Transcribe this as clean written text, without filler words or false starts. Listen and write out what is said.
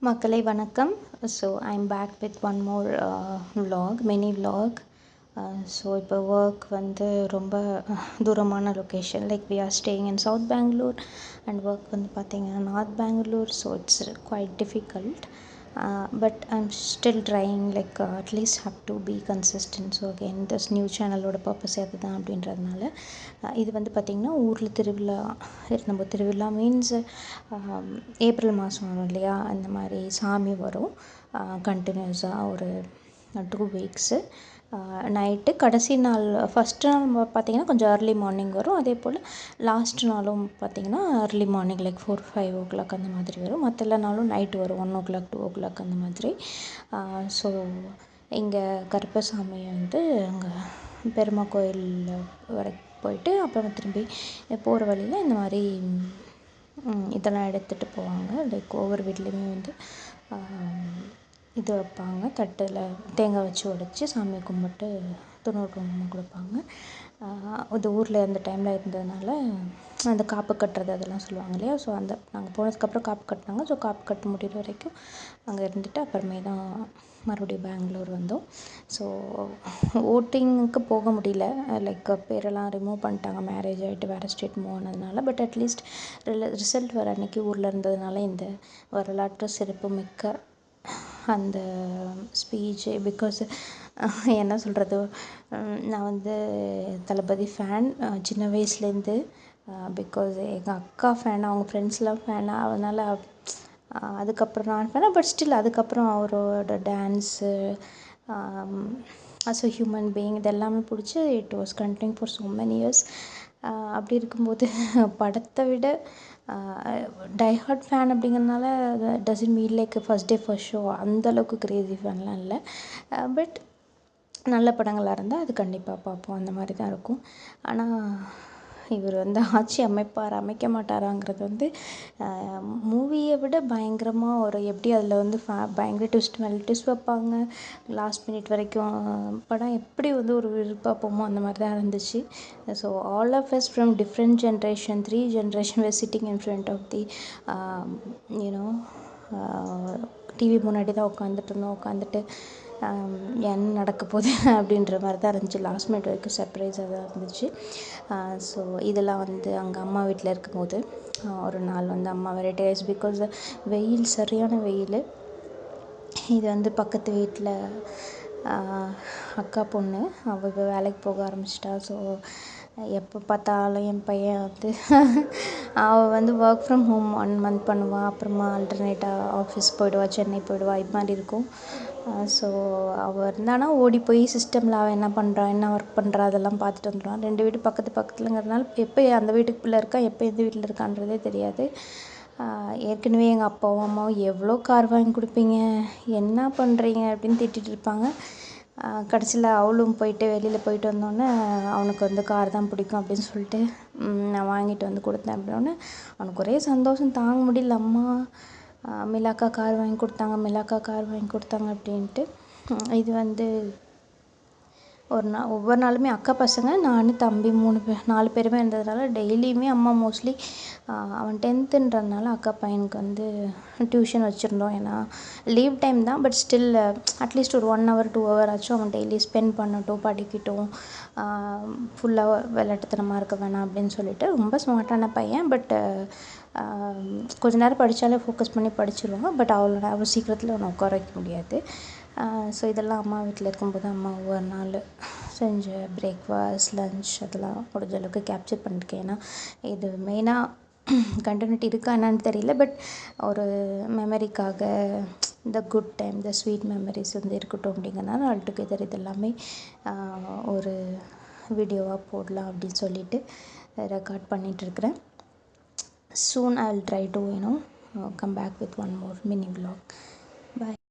மக்களே வணக்கம். So I'm back with one more vlog, mini vlog. So இப்போ work வந்து ரொம்ப தூரமான location, like we are staying in south Bangalore and work வந்து பார்த்திங்கன்னா north Bangalore. So it's quite difficult, but I'm still trying, like at least have to be consistent. So again this new சேனலோட purpose அதுதான் அப்படின்றதுனால இது வந்து பார்த்திங்கன்னா ஊரில் திருவிழா. நம்ம திருவிழா மீன்ஸ் ஏப்ரல் மாதம் வரும் இல்லையா, அந்த மாதிரி சாமி வரும் கண்டினியூஸாக ஒரு 2 வீக்ஸு. நைட்டு கடைசி நாள் ஃபஸ்ட்டு நாள் பார்த்திங்கன்னா கொஞ்சம் ஏர்லி மார்னிங் வரும். அதே போல் லாஸ்ட் நாளும் பார்த்திங்கன்னா early morning like 4-5 o'clock அந்த மாதிரி வரும். மற்ற எல்லா நாளும் நைட்டு வரும் 1 ஓ கிளாக் 2 ஓ கிளாக் அந்த மாதிரி. ஸோ இங்கே கருப்பசாமியை வந்து அங்கே பெருமா கோயில் வரைக்கும் போயிட்டு அப்புறம் திரும்பி போகிற வழியில் இந்த மாதிரி இதெல்லாம் எடுத்துகிட்டு போவாங்க. லைக் ஒவ்வொரு வீட்லேயுமே வந்து இது வைப்பாங்க, தட்டில் தேங்காய் வச்சு உடைச்சி சாமி கும்பிட்டு துணூறு குங்குமம் கொடுப்பாங்க. அது ஊரில் அந்த டைமில் இருந்ததுனால அந்த காப்பு கட்டுறது அதெல்லாம் சொல்லுவாங்க இல்லையா. ஸோ அந்த நாங்கள் போனதுக்கப்புறம் காப்பு கட்டினாங்க. ஸோ காப்பு கட்ட முடிகிற வரைக்கும் அங்கே இருந்துட்டு அப்புறமே தான் மறுபடியும் பெங்களூர் வந்தோம். ஸோ ஓட்டிங்க்கு போக முடியல, லைக் பேரெல்லாம் ரிமூவ் பண்ணிட்டாங்க, மேரேஜ் ஆகிட்டு வேறு ஸ்டேட் மூவ் ஆனதுனால. பட் அட்லீஸ்ட் ரிசல்ட் வர அன்றைக்கி ஊரில் இருந்ததுனால இந்த வரலாற்று சிறப்பு மிக்க அந்த ஸ்பீச்சு, பிகாஸ் என்ன சொல்கிறது, நான் வந்து தளபதி ஃபேன் சின்ன வயசுலேருந்து. பிகாஸ் எங்கள் அக்கா ஃபேன், அவங்க ஃப்ரெண்ட்ஸ்லாம் ஃபேன், அதனால் அதுக்கப்புறம் நான் ஃபேன். பட் ஸ்டில் அதுக்கப்புறம் அவரோட dance as a human being இது எல்லாமே பிடிச்சி it was continue for so many years. அப்படி இருக்கும்போது படத்தை விட டைஹார்ட் ஃபேன் அப்படிங்கிறதுனால doesn't mean like first day first show அந்தளவுக்கு க்ரேஸி ஃபேன்லாம் இல்லை. பட் நல்ல படங்களாக இருந்தால் அது கண்டிப்பாக பார்ப்போம், அந்த மாதிரி தான் இருக்கும். ஆனால் இவர் வந்து ஆட்சி அமைப்பார் அமைக்க மாட்டாராங்கிறது வந்து மூவியை விட பயங்கரமாக ஒரு எப்படி அதில் வந்து பயங்கர ட்விஸ்ட் மேலே ட்விஸ்ட் வைப்பாங்க. லாஸ்ட் மினிட் வரைக்கும் படம் எப்படி வந்து ஒரு விருப்பாப்போமோ அந்த மாதிரி தான் இருந்துச்சு. So all of us from different generation 3 generation where sitting in front of the you know TV முன்னாடி தான் உட்காந்துட்டு என்ன நடக்க போகுது அப்படின்ற மாதிரி தான் இருந்துச்சு. லாஸ்ட் மினிட் வரைக்கும் சர்ப்ரைஸாக தான் இருந்துச்சு. ஸோ இதெல்லாம் வந்து அங்கே அம்மா வீட்டில் இருக்கும்போது ஒரு நாள் வந்து அம்மா வெரைட்டி ரைஸ், பிகாஸ் வெயில் சரியான வெயில். இது வந்து பக்கத்து வீட்டில் அக்கா பொண்ணு, அவள் இப்போ வேலைக்கு போக ஆரம்பிச்சிட்டா. ஸோ எப்போ பார்த்தாலும் என் பையன் வந்து அவள் வந்து ஒர்க் ஃப்ரம் ஹோம் 1 மந்த் பண்ணுவாள், அப்புறமா ஆல்டர்னேட்டாக ஆஃபீஸ் போயிடுவாள், சென்னை போயிடுவாள், இது மாதிரி இருக்கும். ஸோ அவள் இருந்தானா ஓடி போய் சிஸ்டமில் அவள் என்ன பண்ணுறா என்ன ஒர்க் பண்ணுறா அதெல்லாம் பார்த்துட்டு வந்துடுவான். 2 வீடு பக்கத்துலங்கிறதுனால எப்போ அந்த வீட்டுக்குள்ளே இருக்கா எப்போ எந்த வீட்டில் இருக்கான்றதே தெரியாது. ஏற்கனவே எங்கள் அப்பாவும் அம்மாவும் எவ்வளோ கார் வாங்கி கொடுப்பீங்க, என்ன பண்ணுறீங்க அப்படின்னு திட்டிகிட்டு இருப்பாங்க. கடைசியில் அவளும் போயிட்டு வெளியில் போயிட்டு வந்தோடனே அவனுக்கு வந்து கார் தான் பிடிக்கும் அப்படின்னு சொல்லிட்டு நான் வாங்கிட்டு வந்து கொடுத்தேன். அப்படின்னோடனே அவனுக்கு ஒரே சந்தோஷம் தாங்க முடியல. அம்மா மிலாக்கா கார் வாங்கி கொடுத்தாங்க, மிலாக்கா கார் வாங்கி கொடுத்தாங்க அப்படின்ட்டு. இது வந்து ஒவ்வொரு நாளுமே அக்கா பசங்க நான் தம்பி 4 பேருமே இருந்ததுனால டெய்லியுமே அம்மா மோஸ்ட்லி அவன் 10th அக்கா பையனுக்கு வந்து டியூஷன் வச்சுருந்தோம். ஏன்னா லீவ் டைம் தான், பட் ஸ்டில் அட்லீஸ்ட் ஒரு 1 hour 2 hour ஆச்சும் அவன் டெய்லி ஸ்பெண்ட் பண்ணட்டும், படிக்கட்டும், ஃபுல்லாக விளையாட்டுத்தனமாக இருக்க வேணாம் அப்படின்னு சொல்லிட்டு. ரொம்ப ஸ்மார்ட்டான பையன், பட் கொஞ்ச நேரம் படித்தாலே ஃபோக்கஸ் பண்ணி படிச்சிருவான். பட் அவ்வளோ சீக்கிரத்தில் அவனை உட்கார வைக்க முடியாது. ஸோ இதெல்லாம் அம்மா வீட்டில் இருக்கும்போது அம்மா ஒவ்வொரு நாள் செஞ்ச பிரேக்ஃபாஸ்ட் லன்ச் அதெல்லாம் முடிஞ்ச அளவுக்கு கேப்சர் பண்ணியிருக்கேன். ஏன்னா இது மெயினாக கண்டினியூட்டி இருக்கா என்னன்னு தெரியல, பட் ஒரு மெமரிக்காக இந்த குட் டைம் இந்த ஸ்வீட் மெமரிஸ் வந்து இருக்கட்டும் அப்படிங்கிறனால ஆல் டுகெதர் இது எல்லாமே ஒரு வீடியோவாக போடலாம் அப்படின்னு சொல்லிட்டு record பண்ணிகிட்ருக்கிறேன். Soon I'll try to come back with one more mini vlog. Bye.